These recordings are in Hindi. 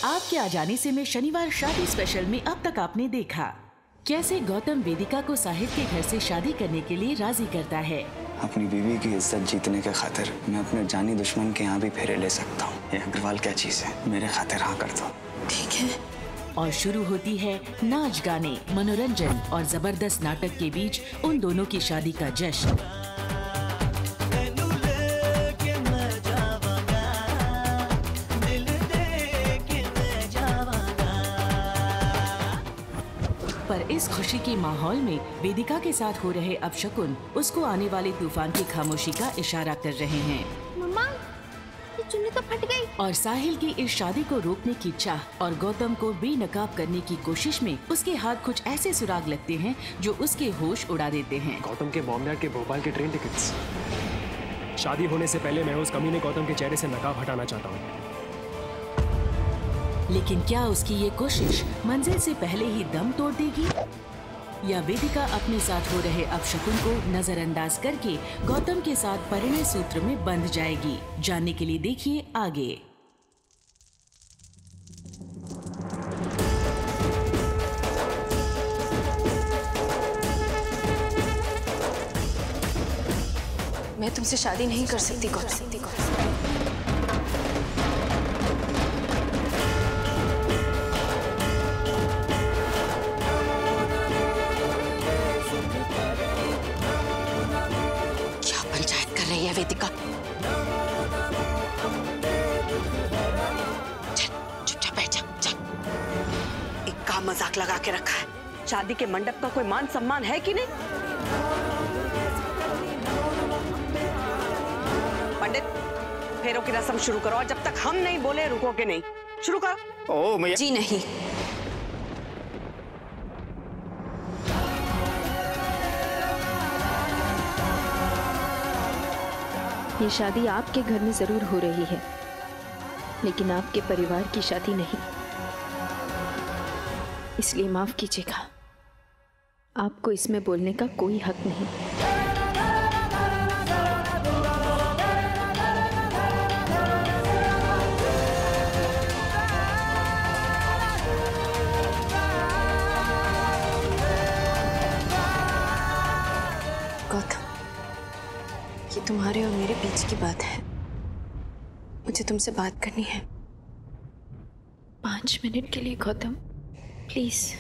आपके आ जाने से मैं शनिवार शादी स्पेशल में अब तक आपने देखा कैसे गौतम वेदिका को साहिल के घर से शादी करने के लिए राजी करता है। अपनी बीवी की इज्जत जीतने के खातिर मैं अपने जानी दुश्मन के यहाँ भी फेरे ले सकता हूँ। ये अग्रवाल क्या चीज है, मेरे खातिर हाँ कर दो। ठीक है। और शुरू होती है नाच गाने, मनोरंजन और जबरदस्त नाटक के बीच उन दोनों की शादी का जश्न। पर इस खुशी के माहौल में वेदिका के साथ हो रहे अपशकुन उसको आने वाले तूफान की खामोशी का इशारा कर रहे हैं। मम्मा, ये चुन्नी तो फट गई। और साहिल की इस शादी को रोकने की चाह और गौतम को बेनकाब करने की कोशिश में उसके हाथ कुछ ऐसे सुराग लगते हैं जो उसके होश उड़ा देते हैं। गौतम के बॉम्बे के भोपाल के ट्रेन टिकट्स। शादी होने से पहले मैं उस कमीने गौतम के चेहरे से नकाब हटाना चाहता हूँ। लेकिन क्या उसकी ये कोशिश मंजिल से पहले ही दम तोड़ देगी या वेदिका अपने साथ हो रहे अपशकुन को नजरअंदाज करके गौतम के साथ परिणय सूत्र में बंध जाएगी? जानने के लिए देखिए आगे। मैं तुमसे शादी नहीं कर सकती गौतम। वेदिका, चुपचाप बैठ जा। चल। एक काम मजाक लगा के रखा है, शादी के मंडप का कोई मान सम्मान है कि नहीं? पंडित, फेरों की रस्म शुरू करो और जब तक हम नहीं बोले रुकोगे नहीं। शुरू करो। ओ मैया जी नहीं। ये शादी आपके घर में जरूर हो रही है, लेकिन आपके परिवार की शादी नहीं, इसलिए माफ कीजिएगा, आपको इसमें बोलने का कोई हक नहीं। गौतम, ये तुम्हारे और मेरे बीच की बात है, मुझे तुमसे बात करनी है। 5 मिनट के लिए गौतम, प्लीज।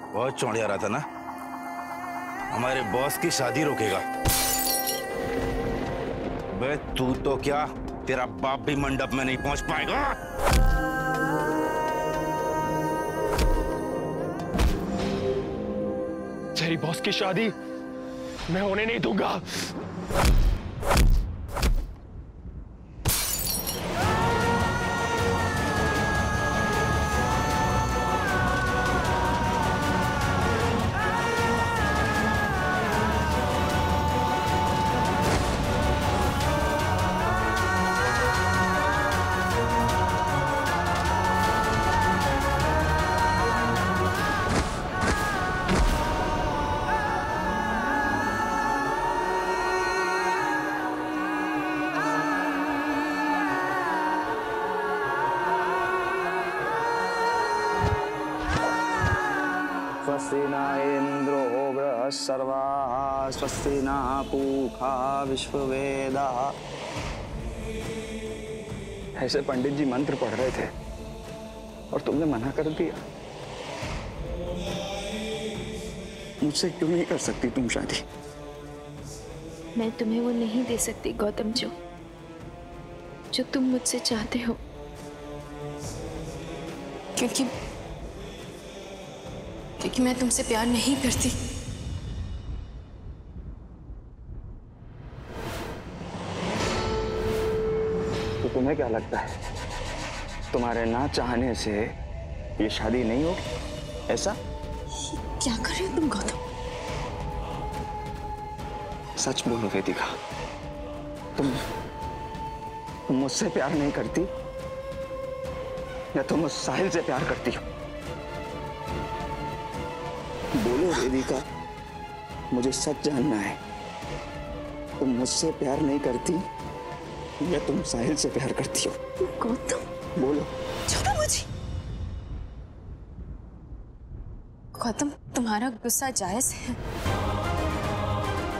बहुत चौड़िया रहा था ना, हमारे बॉस की शादी रोकेगा। बे तू तो क्या, तेरा बाप भी मंडप में नहीं पहुंच पाएगा। तेरी बॉस की शादी मैं होने नहीं दूंगा। स्वस्ति न इंद्रो बृहस्पतिर्दधातु सर्वाः स्वस्ति न पूषा विश्ववेदाः। ऐसे पंडित जी मंत्र पढ़ रहे थे और तुमने मना कर दिया। मुझसे क्यों नहीं कर सकती तुम शादी? मैं तुम्हें वो नहीं दे सकती गौतम जो तुम मुझसे चाहते हो। क्योंकि मैं तुमसे प्यार नहीं करती। तो तुम्हें क्या लगता है तुम्हारे ना चाहने से ये शादी नहीं होगी? ऐसा क्या कर रहे हो तुम गौतम? सच बोलो वेदिका, तुम मुझसे प्यार नहीं करती या तुम उस साहिल से प्यार करती हो? बोलो वेदिका, मुझे सच जानना है। तुम मुझसे प्यार नहीं करती या तुम साहिल से प्यार करती हो? गौतम बोलो। छोड़ो मुझे। गौतम, तुम्हारा गुस्सा जायज है।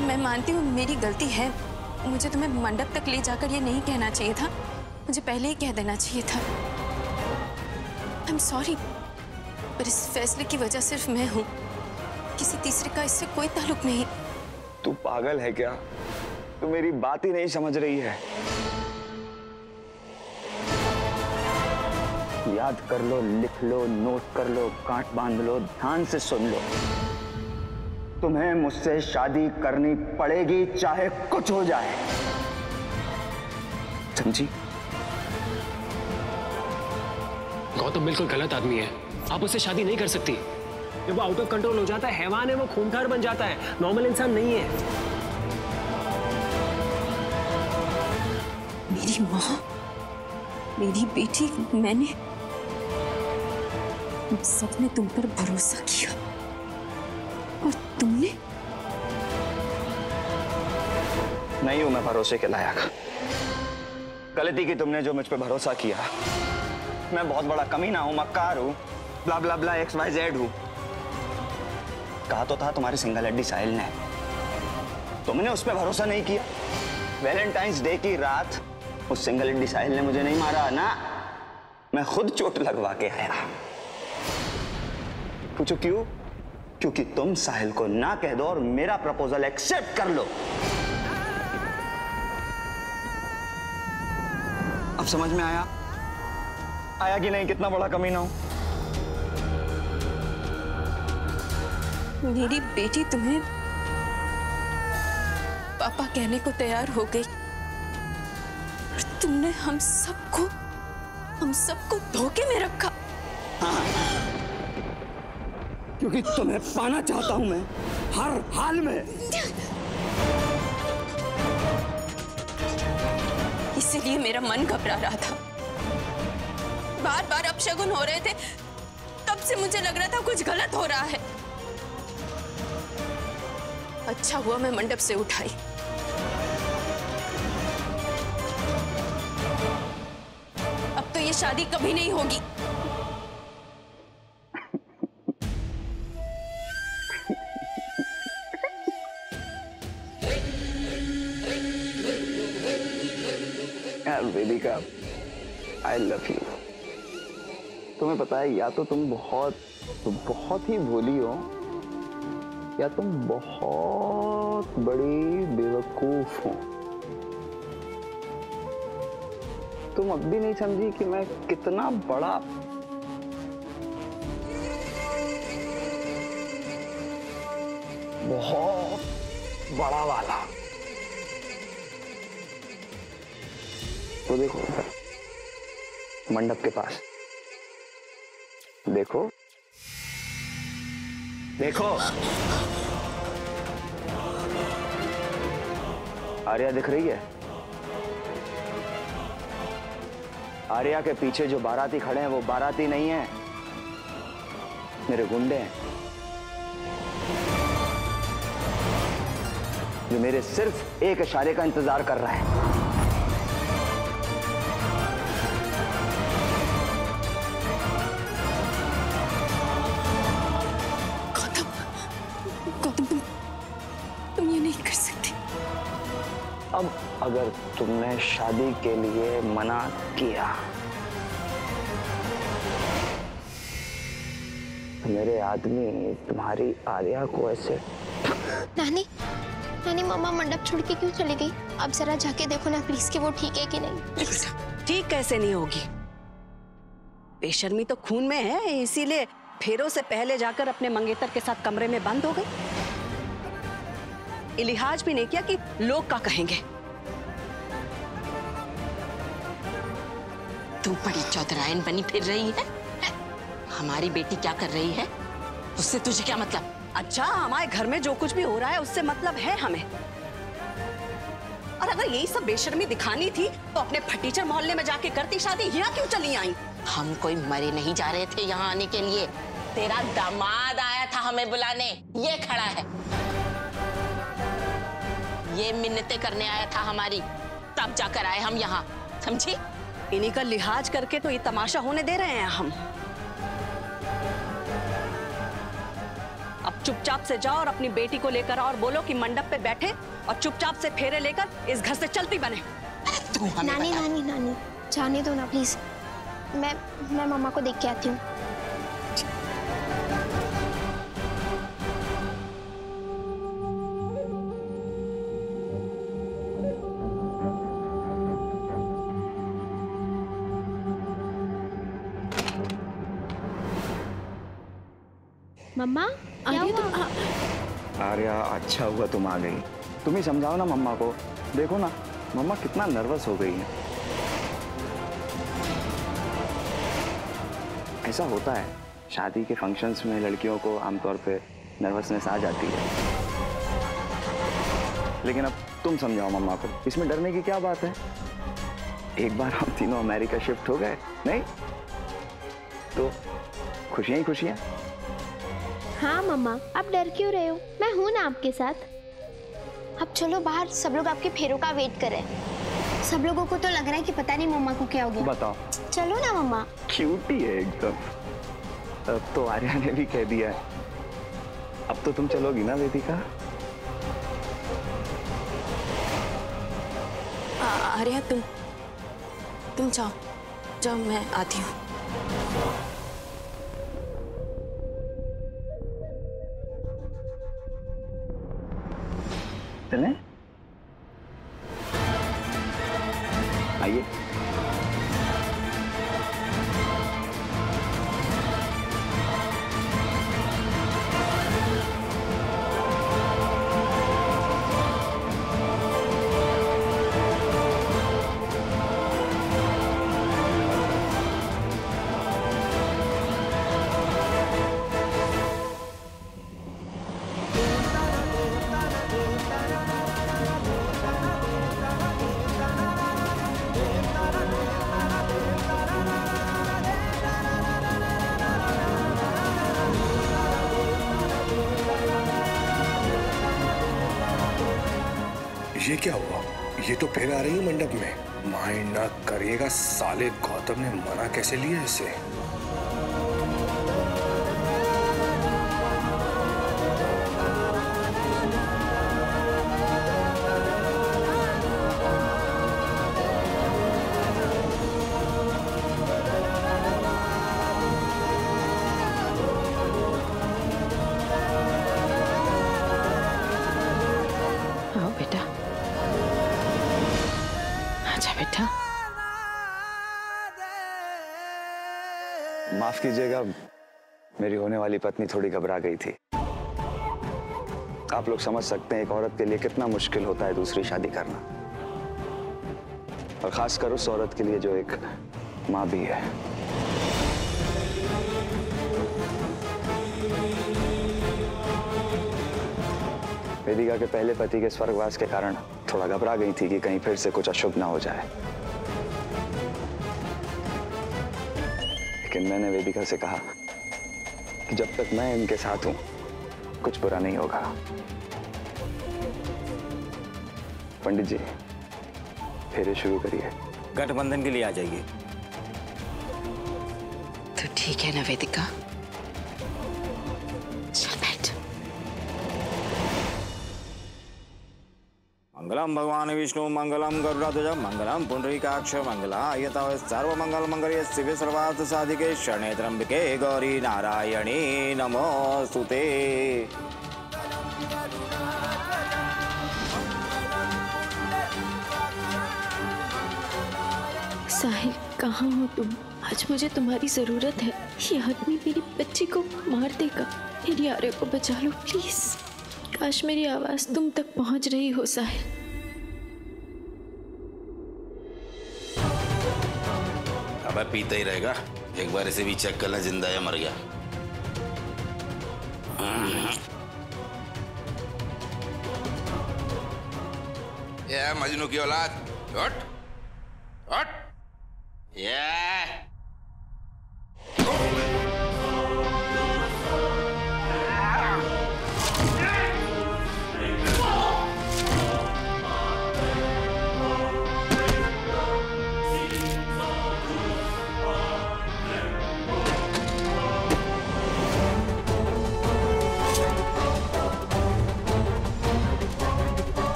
मैं मानती हूँ मेरी गलती है। मुझे तुम्हें मंडप तक ले जाकर ये नहीं कहना चाहिए था। मुझे पहले ही कह देना चाहिए था। आई एम सॉरी, पर इस फैसले की वजह सिर्फ मैं हूँ, किसी तीसरे का इससे कोई ताल्लुक नहीं। तू पागल है क्या? तू मेरी बात ही नहीं समझ रही है। याद कर लो, लिख लो, नोट कर लो, गांठ बांध लो, ध्यान से सुन लो। तुम्हें मुझसे शादी करनी पड़ेगी चाहे कुछ हो जाए, समझी? गौतम बिल्कुल गलत आदमी है, आप उससे शादी नहीं कर सकती। जब वो आउट ऑफ कंट्रोल हो जाता है, हैवान है, वो खूंखार बन जाता है, नॉर्मल इंसान नहीं है। मेरी माँ, मेरी बेटी, मैंने सबने तुम पर भरोसा किया और तुमने? नहीं हूं मैं भरोसे के लायक। गलती की तुमने जो मुझ पे भरोसा किया। मैं बहुत बड़ा कमीना हूं, मक्कार हूं, ब्ला ब्ला ब्ला XYZ हूं। कहा तो था तुम्हारे सिंगल हड्डी साहिल ने, तुमने उस पर भरोसा नहीं किया। वैलेंटाइंस डे की रात उस सिंगल हड्डी साहिल ने मुझे नहीं मारा ना, मैं खुद चोट लगवा के आया। पूछो क्यों? क्योंकि तुम साहिल को ना कह दो और मेरा प्रपोजल एक्सेप्ट कर लो। अब समझ में आया कि नहीं कितना बड़ा कमीना हूं? मेरी बेटी तुम्हें पापा कहने को तैयार हो गई और तुमने हम सबको धोखे में रखा। हाँ। क्योंकि तुम्हें पाना चाहता हूं मैं हर हाल में। इसीलिए मेरा मन घबरा रहा था। बार बार अपशगुन हो रहे थे, तब से मुझे लग रहा था कुछ गलत हो रहा है। अच्छा हुआ मैं मंडप से उठाई। अब तो ये शादी कभी नहीं होगी। वेदिका, I love you। तुम्हें पता है, या तो तुम बहुत ही भोली हो या तुम बहुत बड़ी बेवकूफ हो। तुम अब भी नहीं समझी कि मैं कितना बड़ा बहुत बड़ा वाला। तो देखो मंडप के पास, देखो देखो, आर्या दिख रही है? आर्या के पीछे जो बाराती खड़े हैं वो बाराती नहीं है, मेरे गुंडे हैं, जो मेरे सिर्फ एक इशारे का इंतजार कर रहा है। गौतम, अब अगर तुमने शादी के लिए मना किया तो मेरे आदमी तुम्हारी आर्या को ऐसे। नानी, नानी मम्मा मंडप छोड़ के क्यों चली गई? अब जरा जाके देखो ना प्लीज कि वो ठीक है कि नहीं। ठीक कैसे नहीं होगी? बेशर्मी तो खून में है, इसीलिए फेरों से पहले जाकर अपने मंगेतर के साथ कमरे में बंद हो गई। लिहाज भी नहीं किया कि लोग क्या कहेंगे। तू बड़ी चौधरायन बनी फिर रही है? हमारी बेटी क्या कर रही है उससे तुझे क्या मतलब? अच्छा, हमारे घर में जो कुछ भी हो रहा है उससे मतलब है हमें। और अगर यही सब बेशर्मी दिखानी थी तो अपने फटीचर मोहल्ले में जाके करती शादी, यहाँ क्यों चली आई? हम कोई मरे नहीं जा रहे थे यहाँ आने के लिए। तेरा दामाद आया था हमें बुलाने, ये खड़ा है, ये मिन्नतें करने आया था हमारी, तब जाकर आए हम यहाँ, समझी? इन्हीं का लिहाज करके तो ये तमाशा होने दे रहे हैं हम। अब चुपचाप से जाओ और अपनी बेटी को लेकर आओ और बोलो कि मंडप पे बैठे और चुपचाप से फेरे लेकर इस घर से चलती बने। नानी नानी नानी जाने दो ना प्लीज, मैं मम्मा को देख के आती हूँ। मम्मा क्या हुआ? आर्या, अच्छा हुआ तुम आ गई। तुम ही समझाओ ना मम्मा को। देखो ना मम्मा कितना नर्वस हो गई है। ऐसा होता है, शादी के फंक्शंस में लड़कियों को आमतौर पे नर्वसनेस आ जाती है। लेकिन अब तुम समझाओ मम्मा को, इसमें डरने की क्या बात है? एक बार हम तीनों अमेरिका शिफ्ट हो गए, नहीं तो खुशियां ही खुशियां। हाँ मम्मा, आप डर क्यों रहे हो? मैं हूँ ना आपके साथ। अब चलो बाहर, सब लोग आपके फेरों का वेट कर रहे हैं। सब लोगों को तो लग रहा है कि पता नहीं मम्मा को क्या हो गया। बताओ। चलो ना मम्मा। क्यूटी है एकदम। अब तो आर्या ने भी कह दिया है, अब तो तुम चलोगी ना वेदिका? आर्या तुम जाओ जाओ, मैं आती हूँ। चलें? आइए। ये क्या हुआ? ये तो फिर आ रही है मंडप में। माइंड ना करिएगा साले, गौतम ने मना कैसे लिया इसे? माफ कीजिएगा, मेरी होने वाली पत्नी थोड़ी घबरा गई थी। आप लोग समझ सकते हैं एक औरत के लिए कितना मुश्किल होता है दूसरी शादी करना, और खासकर उस औरत के लिए जो एक माँ भी है। वेदिका के पहले पति के स्वर्गवास के कारण थोड़ा घबरा गई थी कि कहीं फिर से कुछ अशुभ ना हो जाए। लेकिन मैंने वेदिका से कहा कि जब तक मैं इनके साथ हूं कुछ बुरा नहीं होगा। पंडित जी, फेरे शुरू करिए। गठबंधन के लिए आ जाइए। तो ठीक है ना वेदिका, चल बैठ। मंगलम भगवान विष्णु मंगलम गरुड़ध्वज मंगलम पुंडरीकाक्ष मंगलायत सर्वमंगल मंगल्ये शिवे सर्वार्थ साधिके शरण्ये त्र्यंबके गौरी नारायणी नमोस्तुते। साहिल, कहाँ हो तुम? आज मुझे तुम्हारी जरूरत है। ये आदमी मेरी बच्ची को मार देगा। मेरी आर्य को बचा लो प्लीज। काश मेरी आवाज तुम तक पहुंच रही हो साहिल। अब पीता ही रहेगा। एक बार इसे भी चेक करना जिंदा है मर गया। ये मजनू की औलाद, उठ उठ।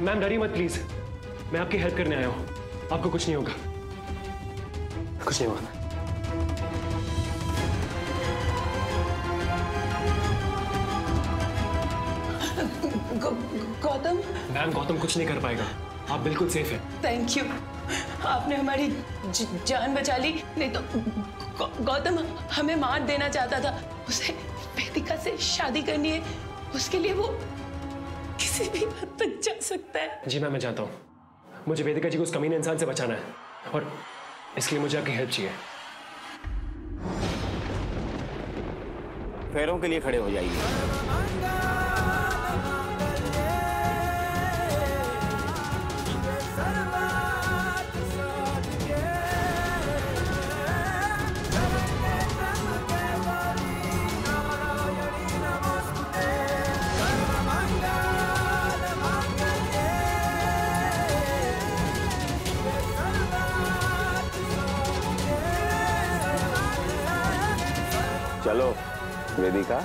मैम डरिए मत प्लीज, मैं आपकी हेल्प करने आया हूँ। आपको कुछ नहीं होगा, कुछ नहीं होगा। गौतम? मैम गौतम कुछ नहीं कर पाएगा, आप बिल्कुल सेफ हैं। थैंक यू, आपने हमारी जान बचा ली। नहीं तो गौतम हमें मार देना चाहता था। उसे वेदिका से शादी करनी है, उसके लिए वो किसी भी हद तक जा सकता है। जी मैम मैं जानता हूँ। मुझे वेदिका जी को उस कमीने इंसान से बचाना है और इसलिए मुझे आपकी हेल्प चाहिए। पैरों के लिए खड़े हो जाइए। चलो वेदिका।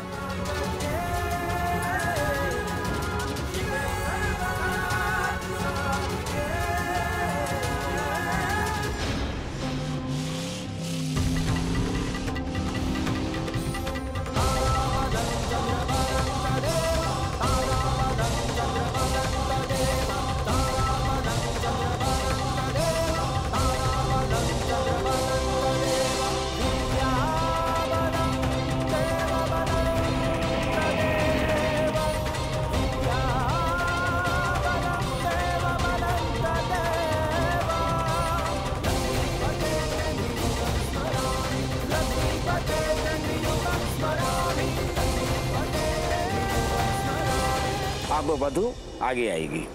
अब वधु आगे आएगी।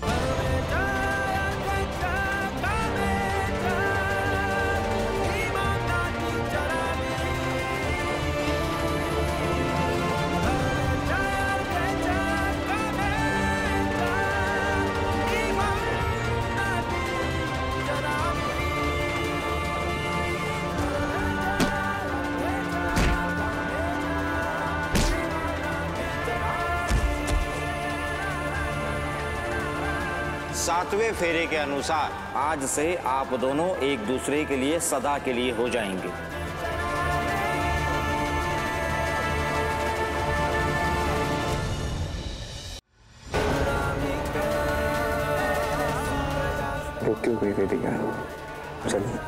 सातवें फेरे के अनुसार आज से आप दोनों एक दूसरे के लिए सदा के लिए हो जाएंगे। क्यों गई वेदिका? चलिए।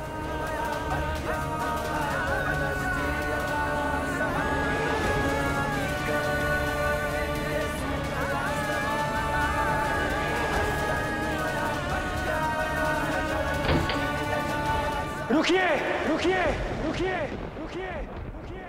रुकिए रुकिए रुकिए रुकिए रुकिए।